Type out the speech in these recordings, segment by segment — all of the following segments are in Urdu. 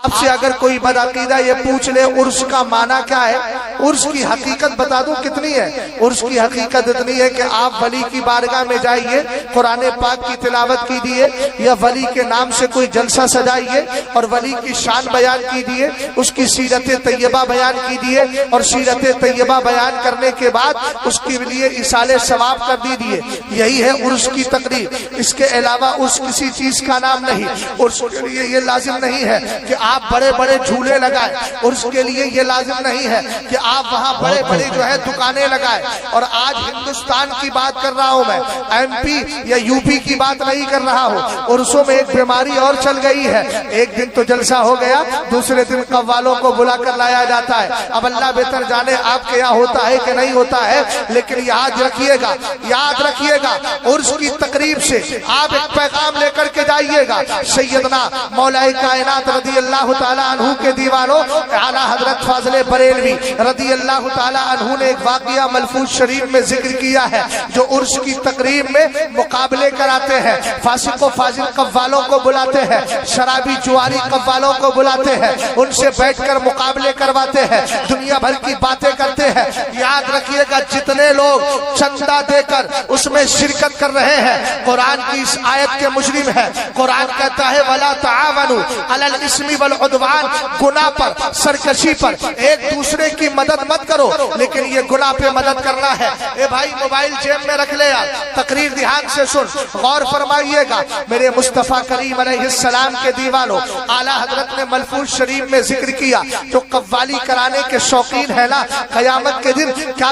آپ سے اگر کوئی بدعقیدہ یہ پوچھ لے عرس کا معنی کیا ہے، عرس کی حقیقت بتا دوں کتنی ہے؟ عرس کی حقیقت اتنی ہے کہ آپ ولی کی بارگاہ میں جائیے، قرآن پاک کی تلاوت کیجیے، یا ولی کے نام سے کوئی جلسہ سجائیے اور ولی کی شان بیان کیجیے، اس کی سیرت طیبہ بیان کیجیے، اور سیرت طیبہ بیان کرنے کے بعد اس کے لیے ایصال ثواب کر دیجیے۔ یہی ہے عرس کی تقریب۔ اس کے علاوہ عرس کسی چیز کا نام نہیں۔ عرس کے لیے یہ لازم نہیں ہے کہ آپ بڑے بڑے جھولے لگائیں، عرس کے لیے یہ لازم نہیں ہے کہ آپ وہاں بڑے بڑے جو ہے دکانیں لگائیں۔ اور آج ہندوستان کی بات کر رہا ہوں میں، ایم پی یا یو پی کی بات نہیں کر رہا ہوں۔ عرسوں میں ایک بیماری اور چل گئی ہے، ایک دن تو جلسہ ہو گیا، دوسرے دن قوالوں کو بلا کر لایا جاتا ہے۔ اب اللہ بہتر جانے آپ کے یہاں ہوتا ہے کہ نہیں ہوتا ہے، لیکن یاد رکھیے گا، یاد رکھیے گا، عرس کی تقریب سے آپ ایک پیغام لے کر کے جائیے گا۔ سیدنا مولا کائنات رضی اللہ تعالیٰ عنہ کے دیوانوں، اعلیٰ حضرت فاضل بریلوی رضی اللہ تعالیٰ عنہ نے ایک واقعہ ملفوظ شریف میں ذکر کیا ہے، جو عرس کی تقریب میں مقابلے کراتے ہیں، فاسق و فاضل قوالوں کو بلاتے ہیں، شرابی جواری قوالوں کو بلاتے ہیں، ان سے بیٹھ کر مقابلے کرواتے ہیں، دنیا بھر کی باتیں کرتے ہیں۔ یاد رکھیے گا، جتنے لوگ چندہ دے کر اس میں شرکت کر رہے ہیں، قرآن کی اس آیت کے مجرم ہیں۔ قرآن کہتا ہے وَلَا تَعَاوَنُوا عَلَى الْإِثْمِ وَالْعُدْوَانِ، گناہ پر، سرکشی پر ایک دوسرے کی مدد مت کرو، لیکن یہ گناہ پہ مدد کرنا ہے۔ اے بھائی موبائل جیب میں رکھ لے یار، تقریر دھیان سے سن، غور فرمائیے گا۔ میرے مصطفیٰ کریم علیہ السلام کے دیوانوں، اعلیٰ حضرت نے ملفوظ شریف میں ذکر کیا، جو قوالی کرانے کے شوقین ہے نا، قیامت کے دن کیا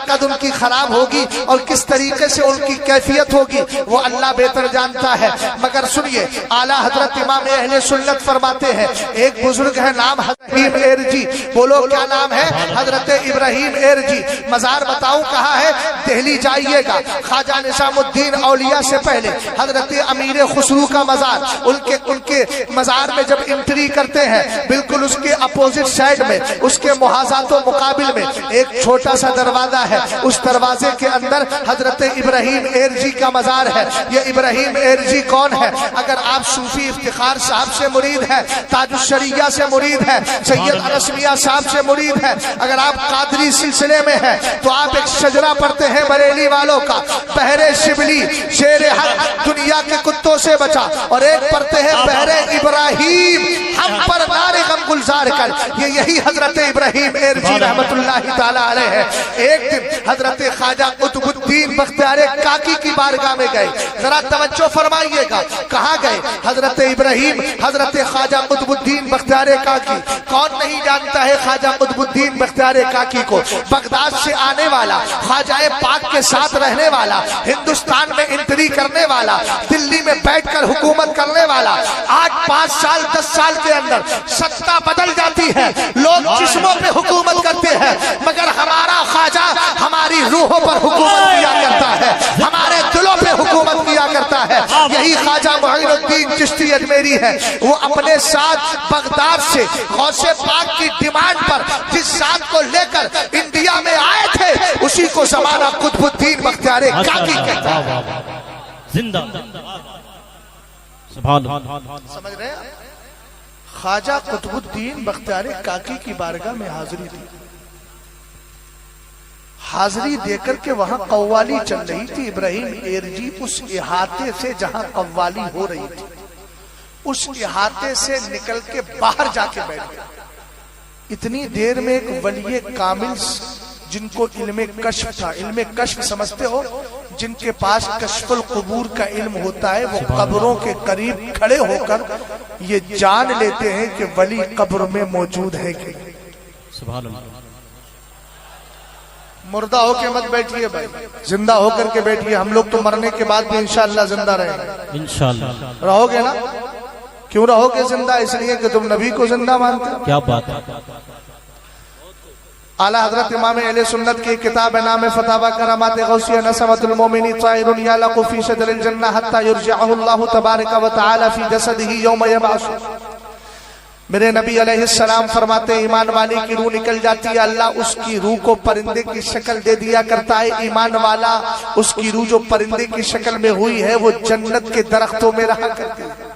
قد ان کی خراب ہوگی اور کس طریقے سے ان کی کیفیت ہوگی وہ اللہ بہتر جانتا ہے۔ مگر سنیے، اعلیٰ حضرت امام اہل سنت فرماتے ہیں، ایک بزرگ ہے نام ابراہیم ایرجی، بولو کیا نام ہے؟ حضرت ابراہیم ایرجی۔ مزار بتاؤں کہاں ہے؟ دہلی جائیے گا، خواجہ نظام الدین اولیاء سے پہلے حضرت امیر خسرو کا مزار، ان کے مزار میں جب انٹری کرتے ہیں، بالکل اس کے اپوزٹ سائڈ میں، اس کے محاذات و مقابل میں ایک چھوٹا سا دروازہ ہے، اس دروازے کے اندر حضرت ابراہیم ایرجی کا مزار ہے۔ یہ ابراہیم ایرجی کون ہے؟ اگر آپ صوفی افتخار صاحب سے مرید ہیں، تاج الشریعہ سے مرید ہیں، سید انس میاں صاحب سے مرید ہیں، اگر آپ قادری سلسلے میں ہیں تو آپ ایک شجرہ پڑھتے ہیں بریلی والوں کا، بحر شبلی شیر حق دنیا کے کتوں سے بچا، اور ایک پڑھتے ہیں بحر ابراہیم ہم پر نار غم گلزار کر۔ یہ یہی حضرت ابراہیم ایرجی رحمت اللہ تعالی علیہ ہے۔ ایک دن حضرت خواجہ قطب الدین بختیار کاکی کی بارگاہ میں گئے، ذرا توجہ فرمائیے گا، کہاں گئے؟ حضرت ابراہیم، حضرت خواجہ قطب الدین بختیار کاکی۔ کون نہیں جانتا ہے خواجہ قطب الدین بختیار کاکی کو؟ بغداد سے آنے والا، خواجہ پاک کے ساتھ رہنے والا، ہندوستان میں انٹری کرنے والا، دلی میں بیٹھ کر حکومت کرنے والا۔ آج 5 سال 10 سال کے اندر سطح بدل جاتی ہے، لوگ جسموں پہ حکومت کرتے ہیں، مگر ہمارا خواجہ ہماری روحوں پر حکومت کیا کرتا ہے، ہمارے دلوں پہ حکومت کیا کرتا ہے۔ یہی خواجہ معین الدین چشتی اجمیری ہے۔ وہ اپنے ساتھ بغداد سے غوث پاک کی ڈیمانڈ پر جس ذات کو لے کر انڈیا میں آئے تھے، اسی کو زمانہ قطب الدین بختیار کاکی کہتا ہے۔ زندہ سبحان اللہ، سمجھ رہے ہیں؟ خواجہ قطب الدین بختیار کاکی کی بارگاہ میں حاضری دی، حاضری دے کر کے وہاں قوالی چل رہی تھی۔ ابراہیم ایرجی اس احاطے سے جہاں قوالی ہو رہی تھی، اس احاطے سے نکل کے باہر جا کے بیٹھ گیا۔ اتنی دیر میں ایک ولی کامل جن کو علم کشف تھا، علم کشف سمجھتے ہو، جن کے پاس کشف القبور کا علم ہوتا ہے، وہ قبروں کے قریب کھڑے ہو کر یہ جان لیتے ہیں کہ ولی قبر میں موجود ہے کہ سبحان اللہ۔ مردہ ہو کے مت بیٹھیے بھائی، زندہ ہو کر کے بیٹھیے۔ ہم لوگ تو مرنے کے بعد بھی انشاءاللہ زندہ رہیں گے، انشاءاللہ رہو گے نا؟ کیوں رہو گے زندہ؟ اس لیے کہ تم نبی کو زندہ مانتے ہو۔ کیا بات ہے۔ اعلیٰ حضرت امام اہل سنت کی کتاب ہے، نام فتاوی کرامات غوثیہ، نسمۃ المومن طائر یعلق فی صدر الجنہ حتی یرجعہ اللہ تبارک و تعالی فی جسدہ یوم یبعث۔ میرے نبی علیہ السلام فرماتے ہیں، ایمان والی کی روح نکل جاتی ہے، اللہ اس کی روح کو پرندے کی شکل دے دیا کرتا ہے۔ ایمان والا اس کی روح جو پرندے کی شکل میں ہوئی ہے وہ جنت کے درختوں میں رہا کرتی ہے۔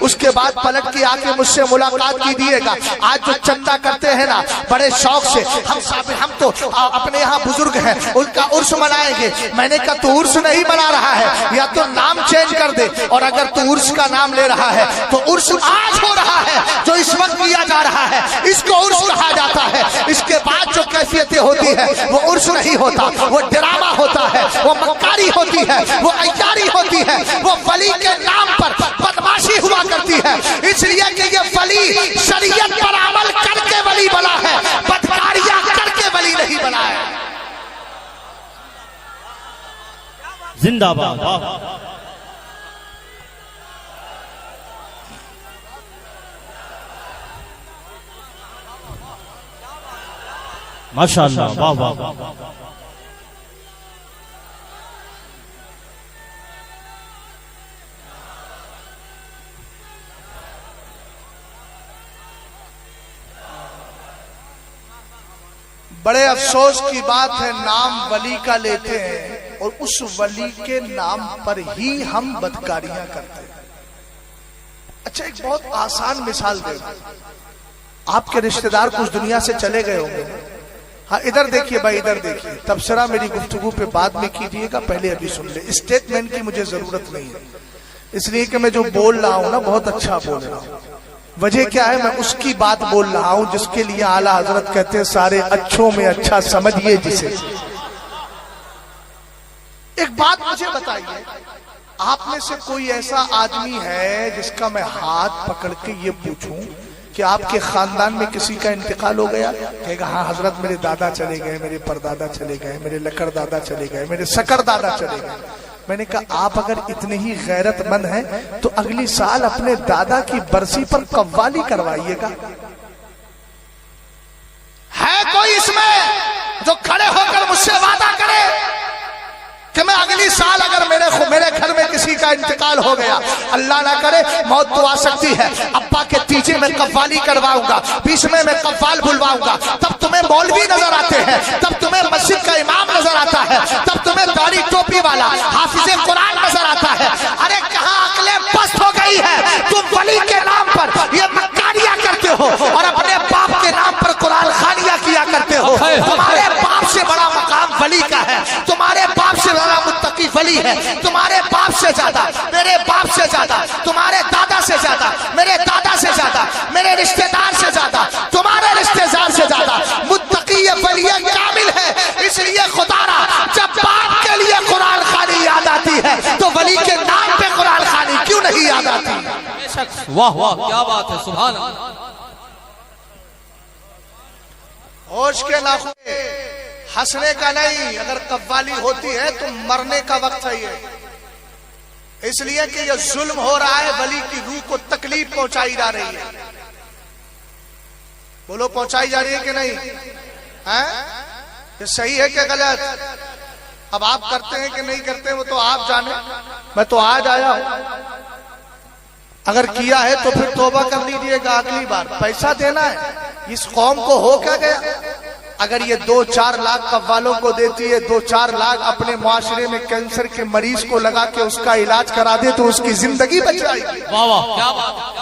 اس کے بعد پلٹ کے آ کے مجھ سے ملاقات کیجیے گا. آج جو چندہ کرتے ہیں نا بڑے شوق سے, ہم تو اپنے یہاں بزرگ ہیں ان کا عرس منائیں گے. میں نے کہا تو عرس نہیں بنا رہا ہے, یا تو نام چینج کر دے, اور اگر تو عرس کا نام لے رہا ہے تو عرس آج ہو رہا ہے جو اس وقت کیا جا رہا ہے اس کو عرس کہا جاتا ہے. اس کے بعد جو کیفیتیں ہوتی ہے وہ عرس نہیں ہوتا, وہ ڈرامہ ہوتا ہے, وہ مکاری ہوتی ہے, وہ عیاری ہوتی ہے, وہ ولی کے نام پر بدماشی ہوا کرتی ہے. اس لیے کہ یہ ولی شریعت پر عمل کر کے ولی بنا ہے, بدکاریاں کر کے ولی نہیں بنا ہے. زندہ باد. ماشاء اللہ, واہ واہ. بڑے افسوس کی بات ہے, نام ولی کا لیتے ہیں اور اس ولی کے نام پر ہی ہم بدکاریاں کرتے ہیں. اچھا ایک بہت آسان مثال دے, آپ کے رشتہ دار کچھ دنیا سے چلے گئے ہوں گے. ہاں ادھر دیکھیے بھائی, ادھر دیکھیے. تبصرہ میری گفتگو پہ بعد میں کیجیے گا, پہلے ابھی سن لے. اسٹیٹمنٹ کی مجھے ضرورت نہیں ہے, اس لیے کہ میں جو بول رہا ہوں نا بہت اچھا بول رہا ہوں. وجہ کیا ہے, میں اس کی بات بول رہا ہوں جس کے لیے اعلیٰ حضرت کہتے ہیں سارے اچھوں میں اچھا سمجھیے جسے. ایک بات مجھے بتائیے, آپ میں سے کوئی ایسا آدمی ہے جس کا میں ہاتھ پکڑ کے یہ پوچھوں کہ آپ کے خاندان میں کسی کا انتقال ہو گیا؟ کہے گا ہاں حضرت میرے دادا چلے گئے, میرے پردادا چلے گئے, میرے لکڑ دادا چلے گئے, میرے سکر دادا چلے گئے. میں نے کہا آپ اگر اتنے ہی غیرت مند ہیں تو اگلی سال اپنے دادا کی برسی پر قوالی کروائیے گا. ہے کوئی اس میں جو کھڑے ہو کر مجھ سے وعدہ کرے کہ میں اگلی سال اگر میرے گھر میں کسی کا انتقال ہو گیا, اللہ نہ کرے موت تو آ سکتی ہے, ابا کے تیجے میں قوالی کرواؤں گا, بیچ میں قوال بلواؤں گا, تب تمہیں مولوی نظر آتے ہیں, تب تمہیں مسجد کا امام نظر آتا ہے, تب تمہیں داڑھی ٹوپی والا حافظ قرآن نظر آتا ہے. ارے کہاں عقلیں پست ہو گئی ہے, تم ولی کے نام پر یہ مکاریاں کرتے ہو اور اپنے باپ کے نام پر قرآن خانیاں کیا کرتے ہو. تمہارے باپ سے بڑا مقام ولی کا ہے, تمہارے باپ سے بڑا متقی ولی ہے, تمہارے باپ سے زیادہ, میرے باپ سے زیادہ, تمہارے دادا سے زیادہ, میرے دادا سے زیادہ, میرے رشتہ دار سے زیادہ, تمہارے رشتہ دار سے زیادہ متقی ولی کامل ہے. اس لیے خدا را جب باپ کے لیے قرآن خوانی یاد آتی ہے تو ولی کے نام پہ قرآن خوانی کیوں نہیں یاد آتی؟ واہ واہ کیا بات ہے, سبحان اللہ. ہوش کے ناخن ہنسنے کا نہیں, اگر قوالی ہوتی ہے تو مرنے کا وقت ہے یہ. اس لیے کہ یہ ظلم ہو رہا ہے, ولی کی روح کو تکلیف پہنچائی جا رہی ہے. بولو پہنچائی جا رہی ہے کہ نہیں؟ یہ صحیح ہے کہ غلط؟ اب آپ کرتے ہیں کہ نہیں کرتے وہ تو آپ جانے. میں تو آج آیا ہوں, اگر کیا ہے تو پھر توبہ کر لیجیے گا, اگلی بار پیسہ دینا ہے. اس قوم کو ہو کیا گیا, اگر یہ 2-4 لاکھ قوالوں کو دیتی ہے, 2-4 لاکھ اپنے معاشرے میں کینسر کے مریض کو لگا کے اس کا علاج کرا دے تو اس کی زندگی بچ جائے گی. واہ واہ کیا بات ہے.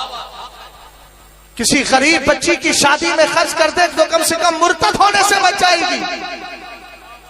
کسی غریب بچی کی شادی میں خرچ کر دے تو کم سے کم مرتد ہونے سے بچ جائے گی.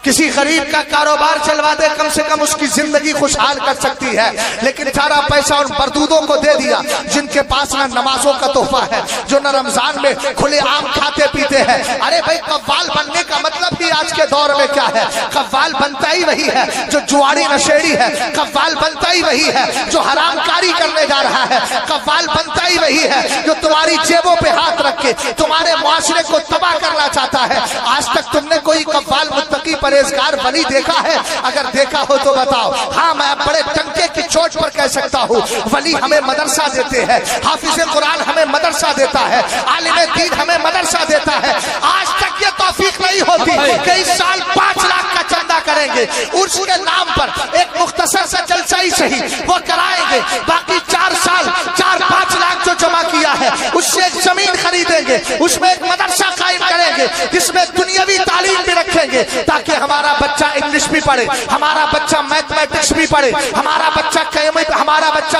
کسی غریب کا کاروبار چلوا دے کم سے کم اس کی زندگی خوشحال کر سکتی ہے. لیکن سارا پیسہ ان مردودوں کو دے دیا جن کے پاس نہ نمازوں کا تحفہ ہے, جو نہ رمضان میں کھلے عام کھاتے پیتے ہیں. ارے بھائی قوال بننے کا مطلب ہی آج کے دور میں کیا ہے؟ قوال بنتا ہی وہی ہے جو جواری نشیڑی ہے, قوال بنتا ہی وہی ہے جو حرام کاری کرنے جا رہا ہے, قوال بنتا ہی وہی ہے جو تمہاری جیبوں پہ ہاتھ رکھ کے تمہارے معاشرے کو تباہ کرنا چاہتا ہے. آج تک تم نے کوئی قوال متقی پرہیزگار ولی دیکھا ہے؟ اگر دیکھا ہو تو بتاؤ. ہاں میں بڑے ٹنکے کی چوٹ پر کہہ سکتا ہوں, ولی ہمیں مدرسہ دیتے ہیں, حافظ قرآن ہمیں مدرسہ دیتا ہے, عالم دین ہمیں مدرسہ دیتا ہے. آج تک یہ توفیق نہیں ہوتی کہ اس سال 5 لاکھ کا چندہ کریں گے عرس کے نام پر, ایک مختصر سا جلسہ ہی صحیح وہ کرائیں گے, باقی 4 سال 4-5 لاکھ جو جمع کیا ہے اس سے ایک زمین خریدیں گے, اس میں ایک مدرسہ قائم کریں گے جس میں دنیاوی تعلیم بھی رکھیں گے, لیے تاکہ ہمارا بچہ انگلش بھی پڑھے, ہمارا بچہ میتھمیٹکس بھی پڑھے, ہمارا بچہ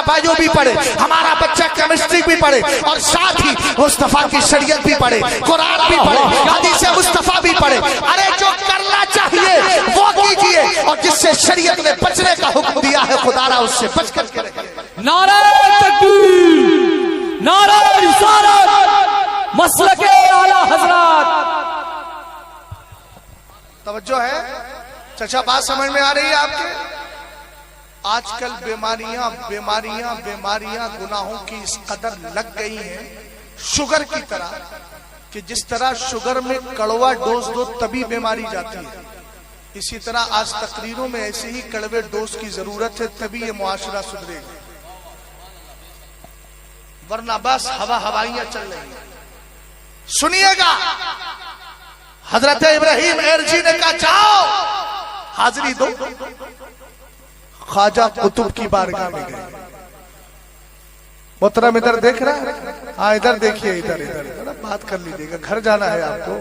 بایو بھی پڑھے, ہمارا بچہ کیمسٹری بھی پڑھے, اور ساتھ ہی مصطفیٰ کی شریعت بھی پڑھے, قرآن بھی پڑھے, حدیث مصطفیٰ بھی پڑھے. ارے جو کرنا چاہیے وہ کیجئے, اور جس سے شریعت نے بچنے کا حکم دیا ہے خدا را اس سے بچ کر کے رکھے. نعرہ تکبیر, نعرہ رسالت, مسلک اعلی حضرات. توجہ ہے چچا, بات سمجھ میں آ رہی ہے آپ کے؟ آج کل بیماریاں گناہوں کی اس قدر لگ گئی ہیں شوگر کی طرح, کہ جس طرح شوگر میں کڑوا ڈوز دو تبھی بیماری جاتی ہے, اسی طرح آج تقریروں میں ایسے ہی کڑوے ڈوز کی ضرورت ہے تبھی یہ معاشرہ سدھرے گا, ورنہ بس ہوائیاں چل رہی ہیں. سنیے گا, حضرت ابراہیم ایرجی نے کہا جاؤ حاضری دو. خواجہ قطب کی بارگاہ میں گئے. محترم ادھر دیکھ رہا ہے؟ ہاں ادھر دیکھیے, ادھر بات کر لیجیے گا, گھر جانا ہے آپ کو,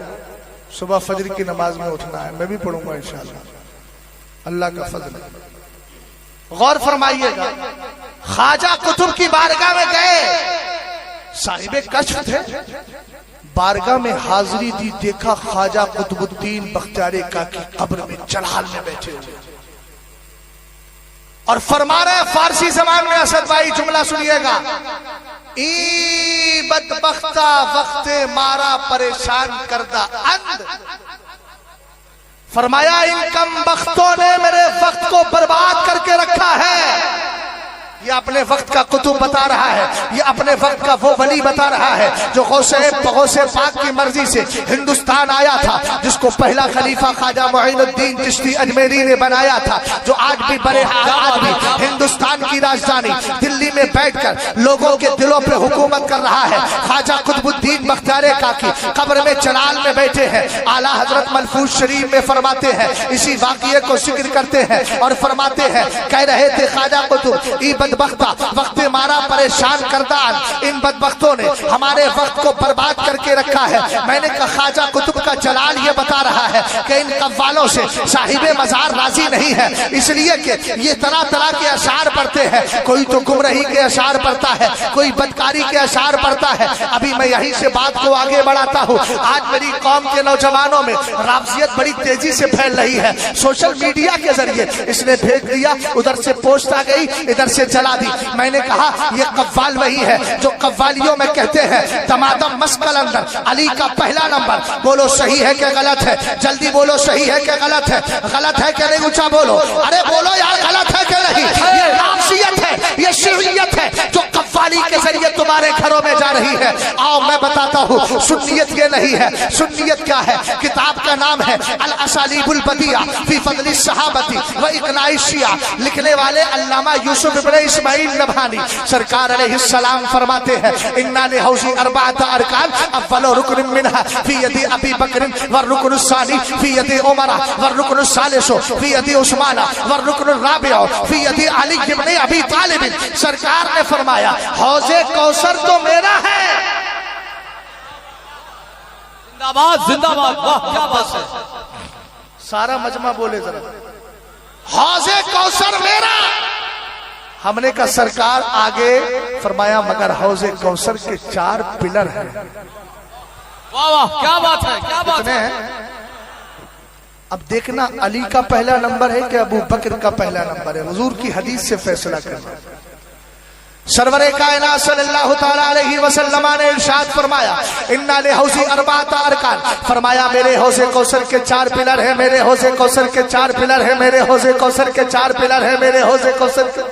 صبح فجر کی نماز میں اٹھنا ہے, میں بھی پڑھوں گا انشاءاللہ, اللہ کا فضل ہے. غور فرمائیے گا, خواجہ قطب کی بارگاہ میں گئے, صاحب کشف تھے, بارگاہ میں حاضری دی, دیکھا خواجہ قطب الدین بختیار کاکی قبر میں جلال میں بیٹھے ہوئے, اور فرما رہے فارسی زبان میں, اسد بھائی جملہ سنیے گا, ای بدبختہ وقت مارا پریشان کردہ اند. فرمایا ان کم بختوں نے میرے وقت کو برباد کر کے رکھا ہے. یہ اپنے وقت کا قطب بتا رہا ہے, یہ اپنے وقت کا وہ ولی بتا رہا ہے جو غوث پاک کی مرضی سے ہندوستان آیا تھا, جس کو پہلا خلیفہ خواجہ معین الدین چشتی اجمیری نے بنایا تھا, جو آج بھی بڑے آدمی ہندوستان کی راجدھانی دلی میں بیٹھ کر لوگوں کے دلوں پہ حکومت کر رہا ہے. خواجہ قطب الدین بختیار کاکی قبر میں چلال میں بیٹھے ہیں. اعلیٰ حضرت ملفوظ شریف میں فرماتے ہیں, اسی واقعے کو ذکر کرتے ہیں اور فرماتے ہیں, کہہ رہے تھے خواجہ قطب ای بدبختہ وقت مارا پریشان کردہ, ان بدبختوں نے ہمارے وقت کو برباد کر کے رکھا ہے. میں نے کہا خواجہ قطب کا جلال یہ بتا رہا ہے کہ ان قوالوں سے صاحب مزار راضی نہیں ہے, اس لیے کہ یہ طرح طرح کے اشعار پڑھتے ہیں, کوئی تو گمراہی کے اشعار پڑھتا ہے, کوئی بدکاری کے اشعار پڑھتا ہے. ابھی میں یہیں سے بات کو آگے بڑھاتا ہوں. آج میری قوم کے نوجوانوں میں رافضیت بڑی تیزی سے پھیل رہی ہے, سوشل میڈیا کے ذریعے اس نے بھیج دیا, ادھر سے پوسٹ آ گئی, ادھر سے جلا دی. میں نے کہا یہ قوال وہی ہے جو قوالیوں میں کہتے ہیں دمادم مسکل اندر علی کا پہلا نمبر. بولو صحیح ہے کہ غلط ہے, جلدی بولو صحیح ہے کہ غلط ہے, غلط ہے کہ نہیں, اونچا بولو, ارے بولو یار غلط ہے کہ نہیں. یہ رافضیت ہے, یہ شیعیت ہے جو قوالی کے ذریعے تمہارے گھروں میں جا رہی ہے. آؤ میں بتاتا ہوں, سنیت یہ نہیں ہے. سنیت کیا ہے؟ کتاب کا نام ہے الاسالیب البدیعہ فی فضل الصحابہ و اقناع الشیعہ, لکھنے والے علامہ یوسف ابن اسماعیل نبھانی. سرکار علیہ السلام فرماتے ہیں انا لحوزی اربعۃ ارکان, اول رکن منها فی ید ابی بکر والرکن الثانی فی ید عمر والرکن الثالث فی ید عثمان والرکن الرابع فی ید علی بن ابی طالب. سرکار نے فرمایا حوض کوثر تو میرا ہے. زندہ باد, زندہ باد, واہ کیا بات ہے. سارا مجمع بولے ذرا, حوض کوثر میرا. ہم نے کہا سرکار آگے فرمایا مگر حوض کوثر کے 4 پلر ہیں. واہ واہ کیا بات ہے, کیا بات ہے. اب دیکھنا علی کا پہلا نمبر ہے کہ ابو بکر کا پہلا نمبر ہے, حضور کی حدیث سے فیصلہ کرنا. سرور کائنات صلی اللہ تعالی علیہ وسلم نے ارشاد فرمایا انا لحوزی اربعۃ ارکان, فرمایا میرے حوض کوثر کے 4 پلر ہیں, میرے حوض کوثر کے 4 پلر ہیں, میرے حوض کوثر کے 4 پلر ہیں, میرے حوض کوثر کے.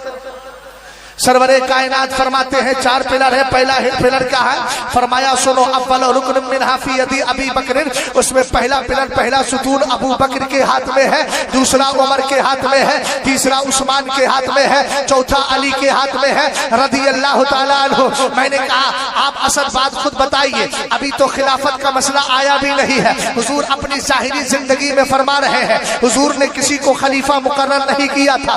سرور کائنات فرماتے ہیں 4 پلر ہے. پہلا پلر کیا ہے؟ فرمایا سنو, اول رکن منها فی ید ابی بکر, اس میں پہلا پلر, پہلا ستون ابو بکر کے ہاتھ میں ہے, دوسرا عمر کے ہاتھ میں ہے, تیسرا عثمان کے ہاتھ میں ہے, چوتھا علی کے ہاتھ میں ہے رضی اللہ تعالیٰ عنہ. میں نے کہا آپ اسد بات خود بتائیے, ابھی تو خلافت کا مسئلہ آیا بھی نہیں ہے. حضور اپنی ظاہری زندگی میں فرما رہے ہیں حضور نے کسی کو خلیفہ مقرر نہیں کیا تھا,